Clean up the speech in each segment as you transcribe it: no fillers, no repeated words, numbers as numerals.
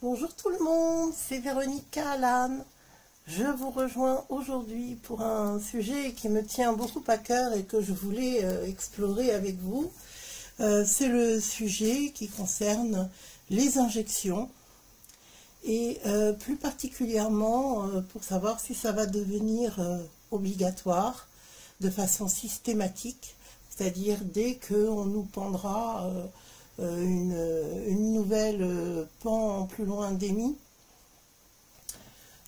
Bonjour tout le monde, c'est Véronique Cahalan. Je vous rejoins aujourd'hui pour un sujet qui me tient beaucoup à cœur et que je voulais explorer avec vous. C'est le sujet qui concerne les injections et plus particulièrement pour savoir si ça va devenir obligatoire de façon systématique, c'est-à-dire dès qu'on nous pendra une nouvelle pan plus loin d'Emmy.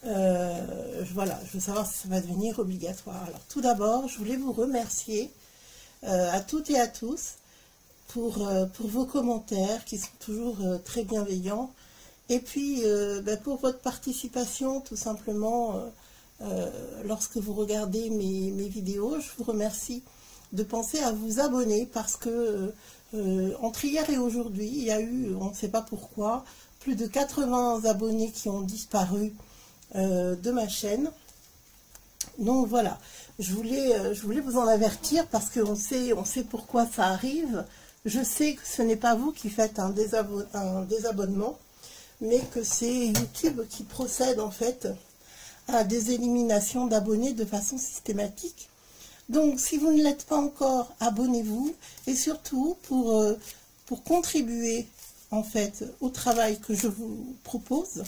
Voilà, je veux savoir si ça va devenir obligatoire. Alors tout d'abord, je voulais vous remercier à toutes et à tous pour vos commentaires qui sont toujours très bienveillants, et puis pour votre participation tout simplement lorsque vous regardez mes vidéos. Je vous remercie de penser à vous abonner parce que entre hier et aujourd'hui, il y a eu, on ne sait pas pourquoi, plus de 80 abonnés qui ont disparu de ma chaîne. Donc voilà, je voulais vous en avertir parce qu'on sait pourquoi ça arrive. Je sais que ce n'est pas vous qui faites un désabonnement, mais que c'est YouTube qui procède en fait à des éliminations d'abonnés de façon systématique. Donc, si vous ne l'êtes pas encore, abonnez-vous, et surtout pour contribuer en fait au travail que je vous propose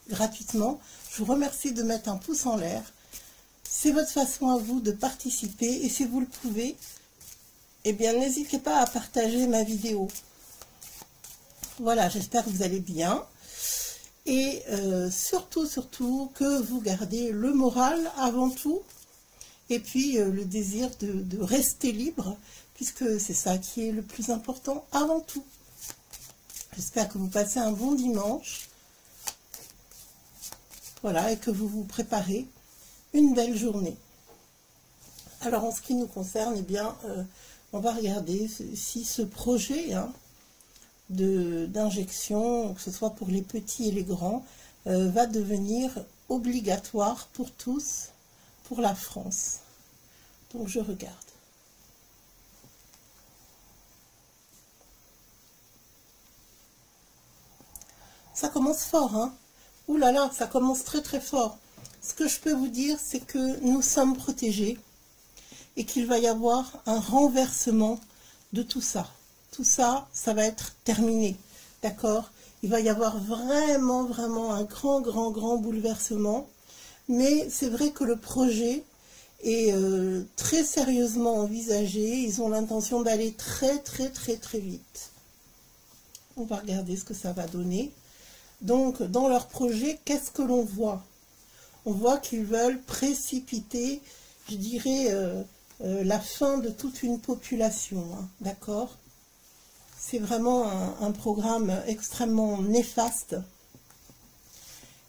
gratuitement, je vous remercie de mettre un pouce en l'air. C'est votre façon à vous de participer, et si vous le pouvez, eh bien n'hésitez pas à partager ma vidéo. Voilà, j'espère que vous allez bien, et surtout que vous gardez le moral avant tout. Et puis le désir de rester libre, puisque c'est ça qui est le plus important avant tout. J'espère que vous passez un bon dimanche. Voilà, et que vous vous préparez une belle journée. Alors en ce qui nous concerne, eh bien, on va regarder si ce projet d'injection, que ce soit pour les petits et les grands, va devenir obligatoire pour tous, pour la France. Donc je regarde. Ça commence fort, hein. Ouh là là, ça commence très très fort. Ce que je peux vous dire, c'est que nous sommes protégés et qu'il va y avoir un renversement de tout ça. Tout ça, ça va être terminé, d'accord? Il va y avoir vraiment un grand bouleversement. Mais c'est vrai que le projet est très sérieusement envisagé. Ils ont l'intention d'aller très vite. On va regarder ce que ça va donner. Donc, dans leur projet, qu'est-ce que l'on voit? On voit qu'ils veulent précipiter, je dirais, la fin de toute une population, hein, d'accord? C'est vraiment un programme extrêmement néfaste.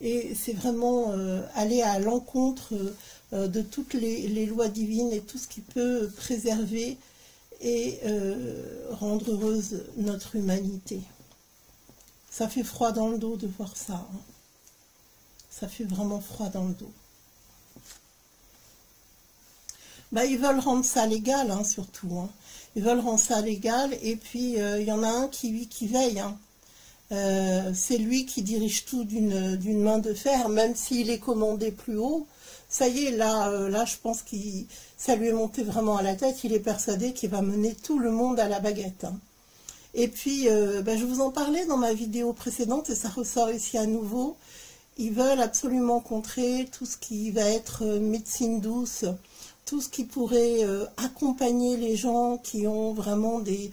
Et c'est vraiment aller à l'encontre de toutes les lois divines et tout ce qui peut préserver et rendre heureuse notre humanité. Ça fait froid dans le dos de voir ça. Hein. Ça fait vraiment froid dans le dos. Bah, ils veulent rendre ça légal, hein, surtout. Hein. Ils veulent rendre ça légal, et puis il y en a un qui veille. Hein. C'est lui qui dirige tout d'une main de fer, même s'il est commandé plus haut. Ça y est, là je pense que ça lui est monté vraiment à la tête. Il est persuadé qu'il va mener tout le monde à la baguette. Hein. Et puis, je vous en parlais dans ma vidéo précédente, et ça ressort ici à nouveau. Ils veulent absolument contrer tout ce qui va être médecine douce, tout ce qui pourrait accompagner les gens qui ont vraiment des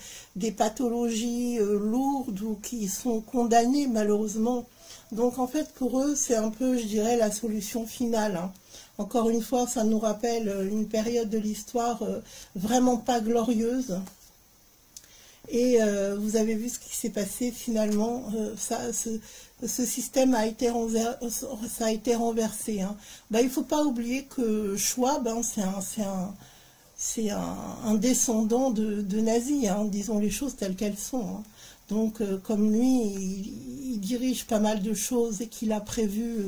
pathologies lourdes ou qui sont condamnés malheureusement. Donc en fait pour eux c'est un peu, je dirais, la solution finale. Hein. Encore une fois, ça nous rappelle une période de l'histoire vraiment pas glorieuse. Et vous avez vu ce qui s'est passé finalement, ce système a été renversé. Hein. Il ne faut pas oublier que Schwab, hein, c'est un descendant de nazis, hein, disons les choses telles qu'elles sont. Hein. Donc comme lui, il dirige pas mal de choses et qu'il a prévu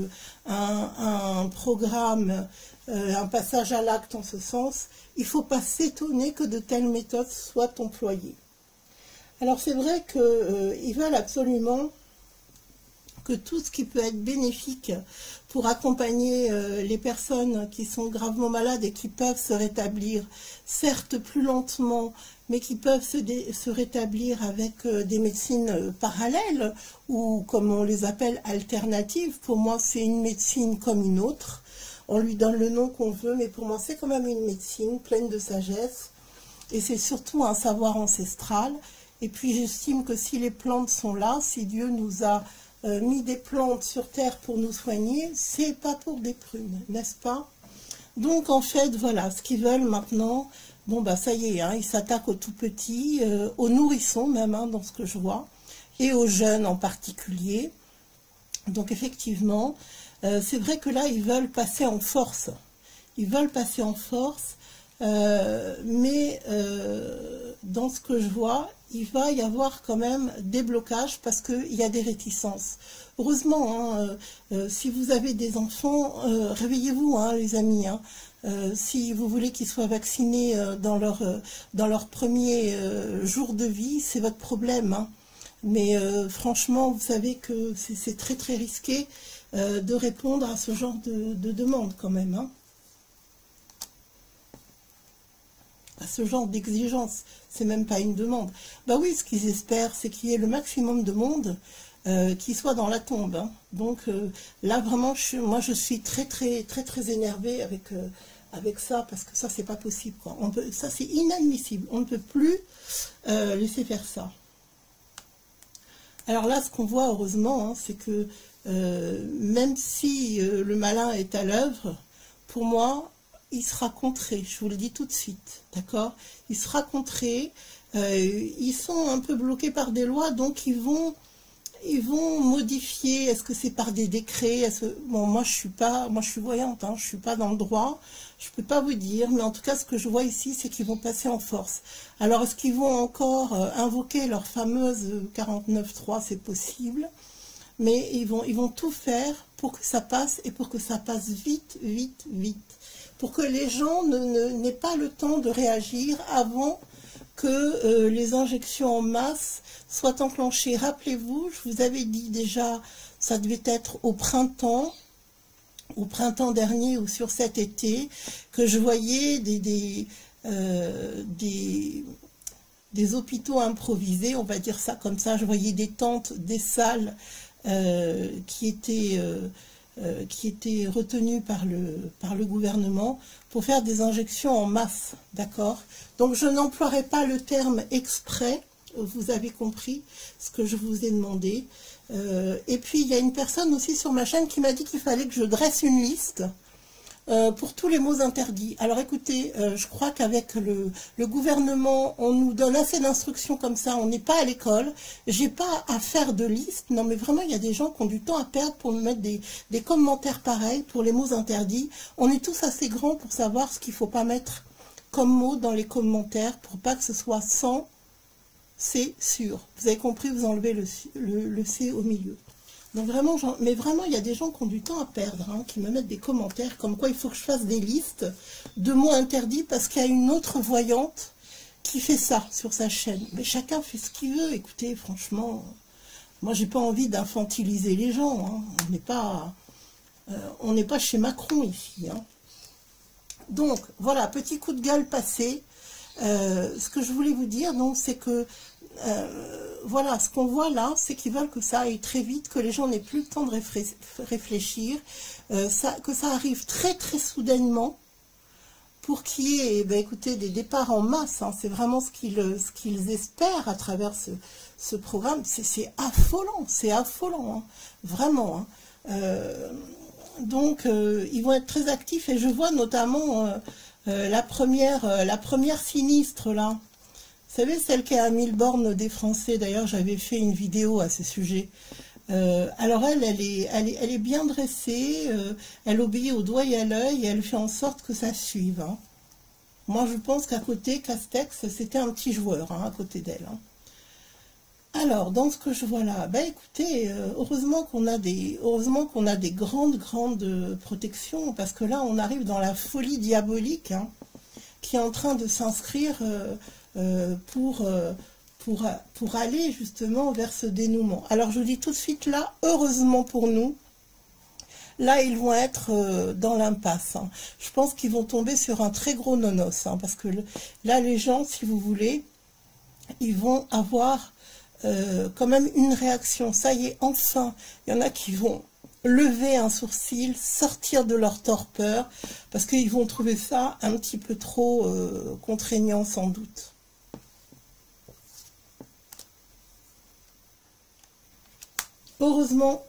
un programme, un passage à l'acte en ce sens, il ne faut pas s'étonner que de telles méthodes soient employées. Alors c'est vrai qu'ils veulent absolument que tout ce qui peut être bénéfique pour accompagner les personnes qui sont gravement malades et qui peuvent se rétablir, certes plus lentement, mais qui peuvent se rétablir avec des médecines parallèles, ou comme on les appelle alternatives. Pour moi, c'est une médecine comme une autre. On lui donne le nom qu'on veut, mais pour moi, c'est quand même une médecine pleine de sagesse. Et c'est surtout un savoir ancestral. Et puis, j'estime que si les plantes sont là, si Dieu nous a mis des plantes sur terre pour nous soigner, c'est pas pour des prunes, n'est-ce pas? Donc, en fait, voilà, ce qu'ils veulent maintenant, bon, bah, ça y est, hein, ils s'attaquent aux tout petits, aux nourrissons même, hein, dans ce que je vois, et aux jeunes en particulier. Donc, effectivement, c'est vrai que là, ils veulent passer en force. Ils veulent passer en force, mais dans ce que je vois, il va y avoir quand même des blocages parce qu'il y a des réticences. Heureusement, hein, si vous avez des enfants, réveillez-vous, hein, les amis. Hein. Si vous voulez qu'ils soient vaccinés dans leur premier jour de vie, c'est votre problème. Hein. Mais franchement, vous savez que c'est très très risqué de répondre à ce genre de demande quand même. Hein. À ce genre d'exigence, c'est même pas une demande. Bah oui, ce qu'ils espèrent, c'est qu'il y ait le maximum de monde qui soit dans la tombe. Hein. Donc là, vraiment, moi, je suis très énervée avec ça, parce que ça, c'est pas possible. Quoi. Ça, c'est inadmissible. On ne peut plus laisser faire ça. Alors là, ce qu'on voit, heureusement, hein, c'est que même si le malin est à l'œuvre, pour moi, il sera contré, je vous le dis tout de suite, d'accord? Il sera contré, ils sont un peu bloqués par des lois, donc ils vont modifier. Est-ce que c'est par des décrets? Bon, moi je suis voyante, hein, je suis pas dans le droit, je peux pas vous dire, mais en tout cas ce que je vois ici, c'est qu'ils vont passer en force. Alors est-ce qu'ils vont encore invoquer leur fameuse 49.3? C'est possible, mais ils vont tout faire pour que ça passe, et pour que ça passe vite, pour que les gens n'aient pas le temps de réagir avant que les injections en masse soient enclenchées. Rappelez-vous, je vous avais dit déjà, ça devait être au printemps dernier ou sur cet été, que je voyais des hôpitaux improvisés, on va dire ça comme ça. Je voyais des tentes, des salles qui étaient retenues par le gouvernement pour faire des injections en masse, d'accord? Donc je n'emploierai pas le terme exprès, vous avez compris ce que je vous ai demandé. Et puis il y a une personne aussi sur ma chaîne qui m'a dit qu'il fallait que je dresse une liste pour tous les mots interdits. Alors écoutez, je crois qu'avec le gouvernement, on nous donne assez d'instructions comme ça, on n'est pas à l'école, j'ai pas à faire de liste. Non mais vraiment, il y a des gens qui ont du temps à perdre pour me mettre des commentaires pareils pour les mots interdits. On est tous assez grands pour savoir ce qu'il ne faut pas mettre comme mot dans les commentaires, pour pas que ce soit sans, c'est sûr. Vous avez compris, vous enlevez le C au milieu. Donc vraiment, mais vraiment, il y a des gens qui ont du temps à perdre, hein, qui me mettent des commentaires comme quoi il faut que je fasse des listes de mots interdits parce qu'il y a une autre voyante qui fait ça sur sa chaîne. Mais chacun fait ce qu'il veut. Écoutez, franchement, moi, j'ai pas envie d'infantiliser les gens. Hein. On n'est pas chez Macron ici. Hein. Donc, voilà, petit coup de gueule passé. Ce que je voulais vous dire, donc, c'est que voilà, ce qu'on voit là, c'est qu'ils veulent que ça aille très vite, que les gens n'aient plus le temps de réfléchir, que ça arrive très soudainement, pour qu'il y ait, écoutez, des départs en masse. Hein, c'est vraiment ce qu'ils espèrent à travers ce programme. C'est affolant, hein, vraiment. Hein. Donc, ils vont être très actifs, et je vois notamment la première sinistre là. Vous savez, celle qui est à 1000 bornes des Français. D'ailleurs, j'avais fait une vidéo à ce sujet. Alors elle est bien dressée, elle obéit au doigt et à l'œil, et elle fait en sorte que ça suive. Hein. Moi, je pense qu'à côté, Castex, c'était un petit joueur, hein, à côté d'elle. Hein. Alors, dans ce que je vois là, écoutez, heureusement qu'on a des grandes protections, parce que là, on arrive dans la folie diabolique, hein, qui est en train de s'inscrire pour pour aller justement vers ce dénouement. Alors je vous dis tout de suite là, heureusement pour nous, là ils vont être dans l'impasse. Hein. Je pense qu'ils vont tomber sur un très gros nonos, hein, parce que là les gens, si vous voulez, ils vont avoir quand même une réaction. Ça y est, enfin, il y en a qui vont lever un sourcil, sortir de leur torpeur, parce qu'ils vont trouver ça un petit peu trop contraignant sans doute. Heureusement,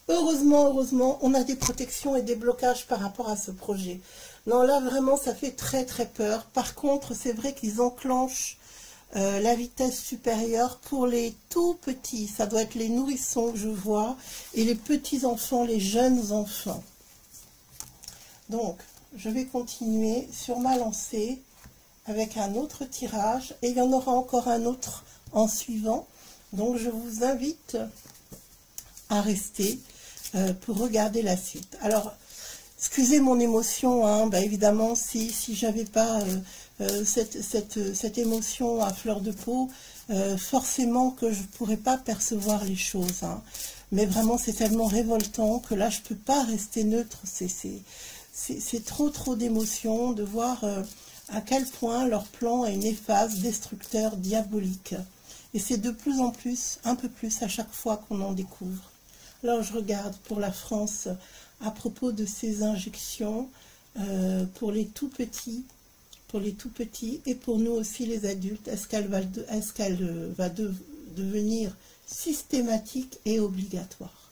on a des protections et des blocages par rapport à ce projet. Non, là, vraiment, ça fait très, très peur. Par contre, c'est vrai qu'ils enclenchent la vitesse supérieure pour les tout petits. Ça doit être les nourrissons que je vois, et les petits enfants, les jeunes enfants. Donc, je vais continuer sur ma lancée avec un autre tirage, et il y en aura encore un autre en suivant. Donc, je vous invite à rester pour regarder la suite. Alors, excusez mon émotion, hein, bah évidemment, si j'avais pas cette émotion à fleur de peau, forcément que je pourrais pas percevoir les choses. Hein. Mais vraiment, c'est tellement révoltant que là, je peux pas rester neutre. C'est trop d'émotions de voir à quel point leur plan est néfaste, destructeur, diabolique. Et c'est de plus en plus, un peu plus à chaque fois qu'on en découvre. Alors je regarde pour la France à propos de ces injections pour les tout petits, et pour nous aussi les adultes. Est-ce qu'elle va devenir systématique et obligatoire?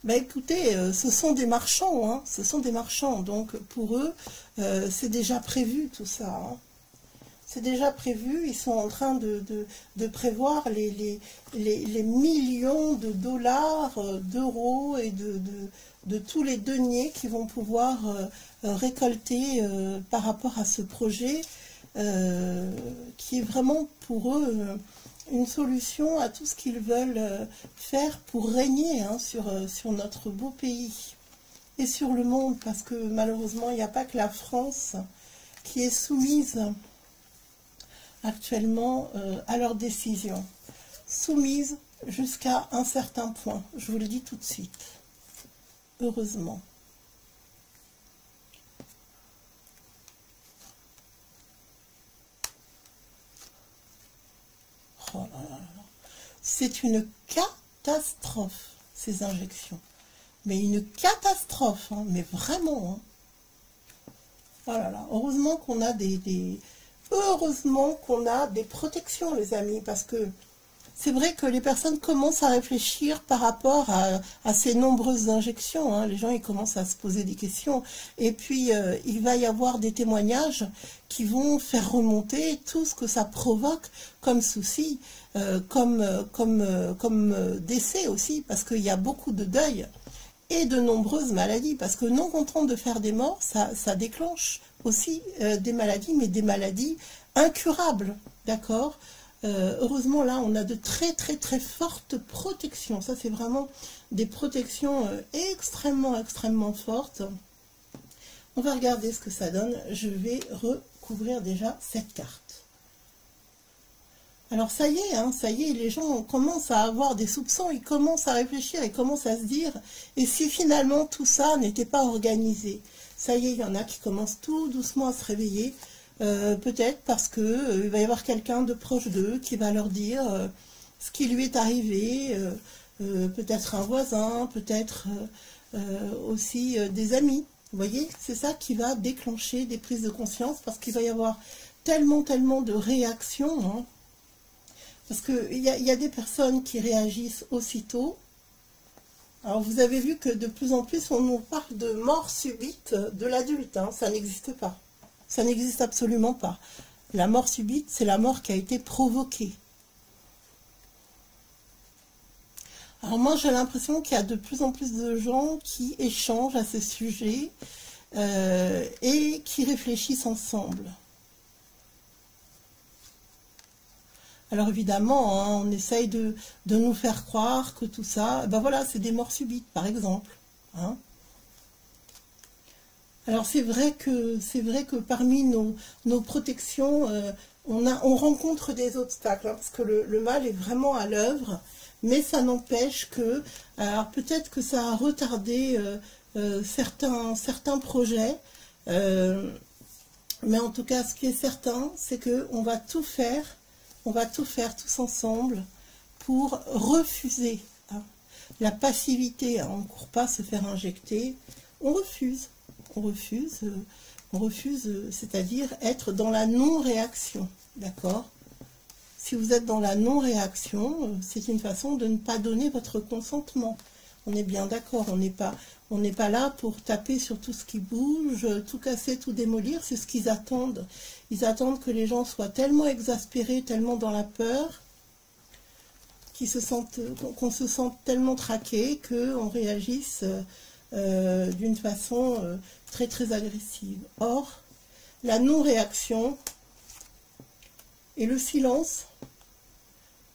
Ben écoutez, ce sont des marchands, hein, ce sont des marchands, donc pour eux, c'est déjà prévu tout ça. Hein. C'est déjà prévu, ils sont en train de prévoir les millions de dollars, d'euros et de tous les deniers qu'ils vont pouvoir récolter par rapport à ce projet qui est vraiment pour eux une solution à tout ce qu'ils veulent faire pour régner hein, sur notre beau pays et sur le monde, parce que malheureusement il n'y a pas que la France qui est soumise actuellement à leurs décisions, soumise jusqu'à un certain point, je vous le dis tout de suite, heureusement. Oh là là là. C'est une catastrophe, ces injections, mais une catastrophe, hein, mais vraiment. Hein. Oh là là. Heureusement qu'on a heureusement qu'on a des protections, les amis, parce que c'est vrai que les personnes commencent à réfléchir par rapport à ces nombreuses injections. Hein. Les gens, ils commencent à se poser des questions. Et puis, il va y avoir des témoignages qui vont faire remonter tout ce que ça provoque comme souci, comme décès aussi, parce qu'il y a beaucoup de deuil et de nombreuses maladies, parce que non content de faire des morts, ça déclenche aussi des maladies, mais des maladies incurables, d'accord. Heureusement, là, on a de très fortes protections. Ça, c'est vraiment des protections extrêmement fortes. On va regarder ce que ça donne. Je vais recouvrir déjà cette carte. Alors, ça y est, hein, ça y est, les gens commencent à avoir des soupçons, ils commencent à réfléchir, ils commencent à se dire, et si finalement tout ça n'était pas organisé? Ça y est, il y en a qui commencent tout doucement à se réveiller. Peut-être parce que il va y avoir quelqu'un de proche d'eux qui va leur dire ce qui lui est arrivé, peut-être un voisin, peut-être aussi des amis. Vous voyez, c'est ça qui va déclencher des prises de conscience, parce qu'il va y avoir tellement de réactions. Hein, parce qu'il y a des personnes qui réagissent aussitôt. Alors vous avez vu que de plus en plus on nous parle de mort subite de l'adulte, hein, ça n'existe pas. Ça n'existe absolument pas. La mort subite, c'est la mort qui a été provoquée. Alors moi, j'ai l'impression qu'il y a de plus en plus de gens qui échangent à ce sujet et qui réfléchissent ensemble. Alors évidemment, hein, on essaye de nous faire croire que tout ça, ben voilà, c'est des morts subites, par exemple. Hein. Alors c'est vrai que parmi nos protections, on rencontre des obstacles, hein, parce que le mal est vraiment à l'œuvre, mais ça n'empêche que, alors peut-être que ça a retardé certains projets, mais en tout cas ce qui est certain, c'est qu'on va tout faire tous ensemble pour refuser, hein, la passivité, hein, on ne court pas se faire injecter, on refuse. On refuse, c'est-à-dire être dans la non-réaction, d'accord? Si vous êtes dans la non-réaction, c'est une façon de ne pas donner votre consentement. On est bien d'accord, on n'est pas là pour taper sur tout ce qui bouge, tout casser, tout démolir, c'est ce qu'ils attendent. Ils attendent que les gens soient tellement exaspérés, tellement dans la peur, qu'on se sente tellement traqué, qu'on réagisse d'une façon très très agressive. Or, la non-réaction et le silence,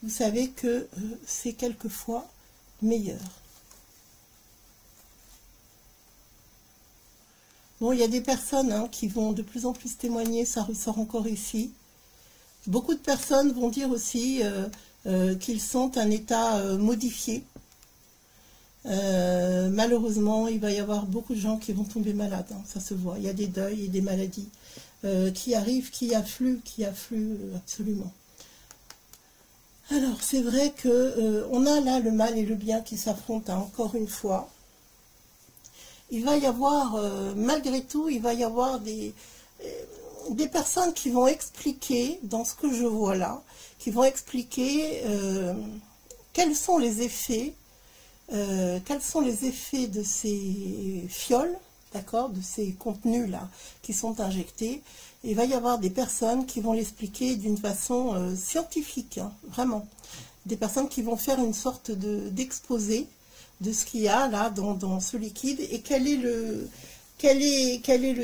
vous savez que c'est quelquefois meilleur. Bon, il y a des personnes, hein, qui vont de plus en plus témoigner, ça ressort encore ici. Beaucoup de personnes vont dire aussi qu'ils sentent un état modifié. Malheureusement, il va y avoir beaucoup de gens qui vont tomber malades, hein, ça se voit. Il y a des deuils et des maladies qui arrivent, qui affluent absolument. Alors, c'est vrai que on a là le mal et le bien qui s'affrontent, hein, encore une fois. Il va y avoir, malgré tout, il va y avoir des personnes qui vont expliquer, dans ce que je vois là, qui vont expliquer quels sont les effets de ces fioles, d'accord, de ces contenus-là qui sont injectés. Et il va y avoir des personnes qui vont l'expliquer d'une façon scientifique, hein, vraiment. Des personnes qui vont faire une sorte d'exposé de ce qu'il y a là dans ce liquide et quel est le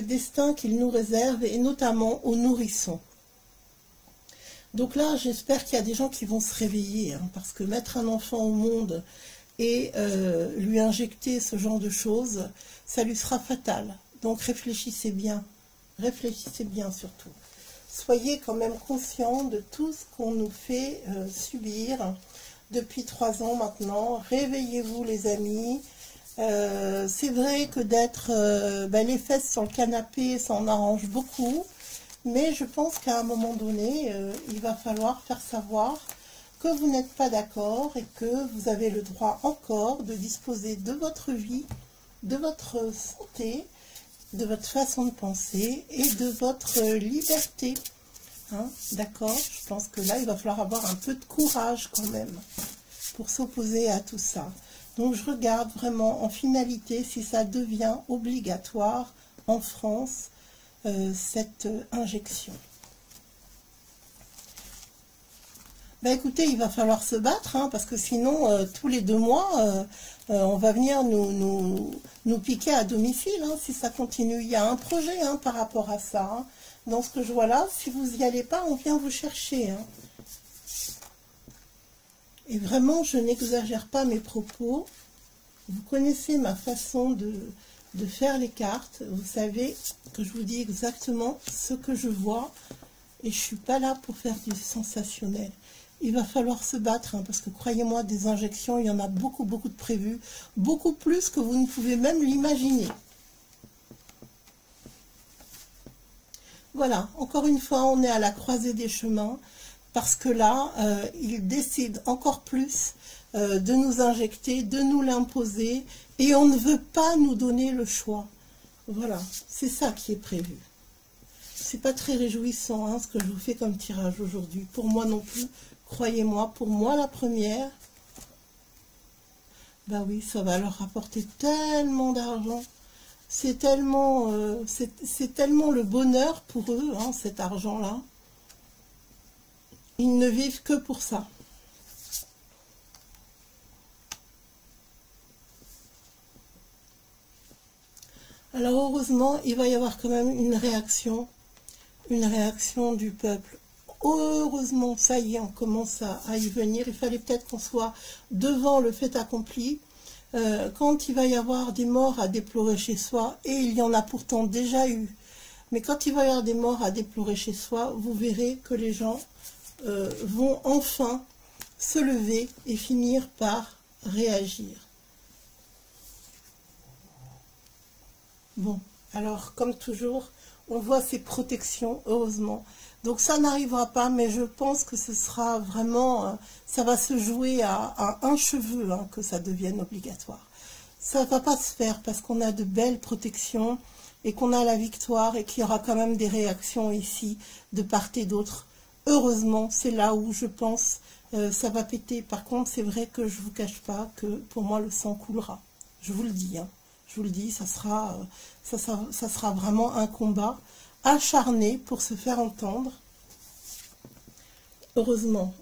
destin qu'il nous réserve, et notamment aux nourrissons. Donc là, j'espère qu'il y a des gens qui vont se réveiller, hein, parce que mettre un enfant au monde et lui injecter ce genre de choses, ça lui sera fatal. Donc réfléchissez bien surtout. Soyez quand même conscients de tout ce qu'on nous fait subir depuis 3 ans maintenant. Réveillez-vous les amis. C'est vrai que d'être les fesses sur le canapé, ça en arrange beaucoup, mais je pense qu'à un moment donné, il va falloir faire savoir que vous n'êtes pas d'accord et que vous avez le droit encore de disposer de votre vie, de votre santé, de votre façon de penser et de votre liberté. Hein, d'accord? Je pense que là, il va falloir avoir un peu de courage quand même pour s'opposer à tout ça. Donc, je regarde vraiment en finalité si ça devient obligatoire en France, cette injection. Ben écoutez, il va falloir se battre, hein, parce que sinon, tous les 2 mois, on va venir nous piquer à domicile, hein, si ça continue. Il y a un projet, hein, par rapport à ça. Hein. Dans ce que je vois là, si vous n'y allez pas, on vient vous chercher. Hein. Et vraiment, je n'exagère pas mes propos. Vous connaissez ma façon de faire les cartes. Vous savez que je vous dis exactement ce que je vois. Et je ne suis pas là pour faire du sensationnel. Il va falloir se battre, hein, parce que croyez-moi, des injections, il y en a beaucoup, beaucoup de prévues. Beaucoup plus que vous ne pouvez même l'imaginer. Voilà, encore une fois, on est à la croisée des chemins. Parce que là, ils décident encore plus de nous injecter, de nous l'imposer. Et on ne veut pas nous donner le choix. Voilà, c'est ça qui est prévu. C'est pas très réjouissant, hein, ce que je vous fais comme tirage aujourd'hui. Pour moi non plus. Croyez-moi, pour moi la première, bah oui, ça va leur rapporter tellement d'argent. C'est tellement, c'est tellement le bonheur pour eux, hein, cet argent-là. Ils ne vivent que pour ça. Alors heureusement, il va y avoir quand même une réaction du peuple. Heureusement, ça y est, on commence à y venir. Il fallait peut-être qu'on soit devant le fait accompli. quand il va y avoir des morts à déplorer chez soi, et il y en a pourtant déjà eu, mais quand il va y avoir des morts à déplorer chez soi, vous verrez que les gens vont enfin se lever et finir par réagir. Bon, alors comme toujours, on voit ces protections, heureusement. Donc ça n'arrivera pas, mais je pense que ce sera vraiment, ça va se jouer à un cheveu, hein, que ça devienne obligatoire. Ça ne va pas se faire parce qu'on a de belles protections et qu'on a la victoire et qu'il y aura quand même des réactions ici de part et d'autre. Heureusement, c'est là où je pense ça va péter. Par contre, c'est vrai que je ne vous cache pas que pour moi le sang coulera. Je vous le dis, hein. Je vous le dis, ça sera vraiment un combat acharné pour se faire entendre. Heureusement,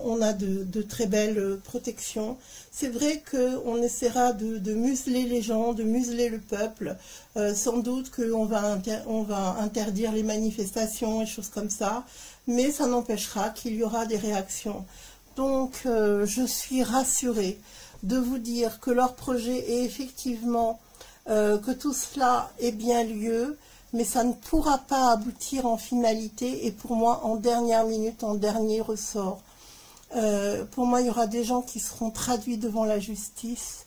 on a de très belles protections. C'est vrai qu'on essaiera de museler les gens, de museler le peuple. Sans doute qu'on va, on va interdire les manifestations et choses comme ça. Mais ça n'empêchera qu'il y aura des réactions. Donc, je suis rassurée de vous dire que leur projet est effectivement, que tout cela ait bien lieu. Mais ça ne pourra pas aboutir en finalité et pour moi en dernière minute, en dernier ressort. Pour moi, il y aura des gens qui seront traduits devant la justice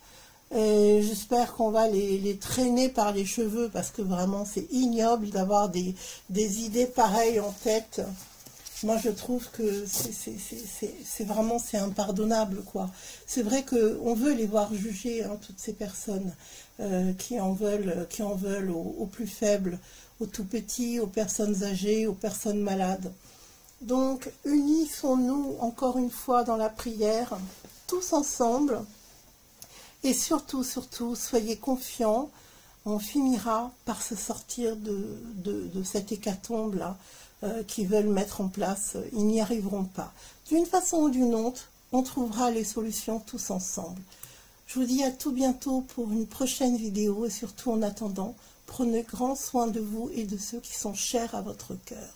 et j'espère qu'on va les traîner par les cheveux parce que vraiment c'est ignoble d'avoir des idées pareilles en tête. Moi, je trouve que c'est vraiment impardonnable, quoi. C'est vrai qu'on veut les voir juger, hein, toutes ces personnes qui en veulent aux plus faibles, aux tout petits, aux personnes âgées, aux personnes malades. Donc, unissons-nous encore une fois dans la prière, tous ensemble, et surtout, soyez confiants, on finira par se sortir de cette hécatombe-là, qui veulent mettre en place, ils n'y arriveront pas. D'une façon ou d'une autre, on trouvera les solutions tous ensemble. Je vous dis à tout bientôt pour une prochaine vidéo et surtout en attendant, prenez grand soin de vous et de ceux qui sont chers à votre cœur.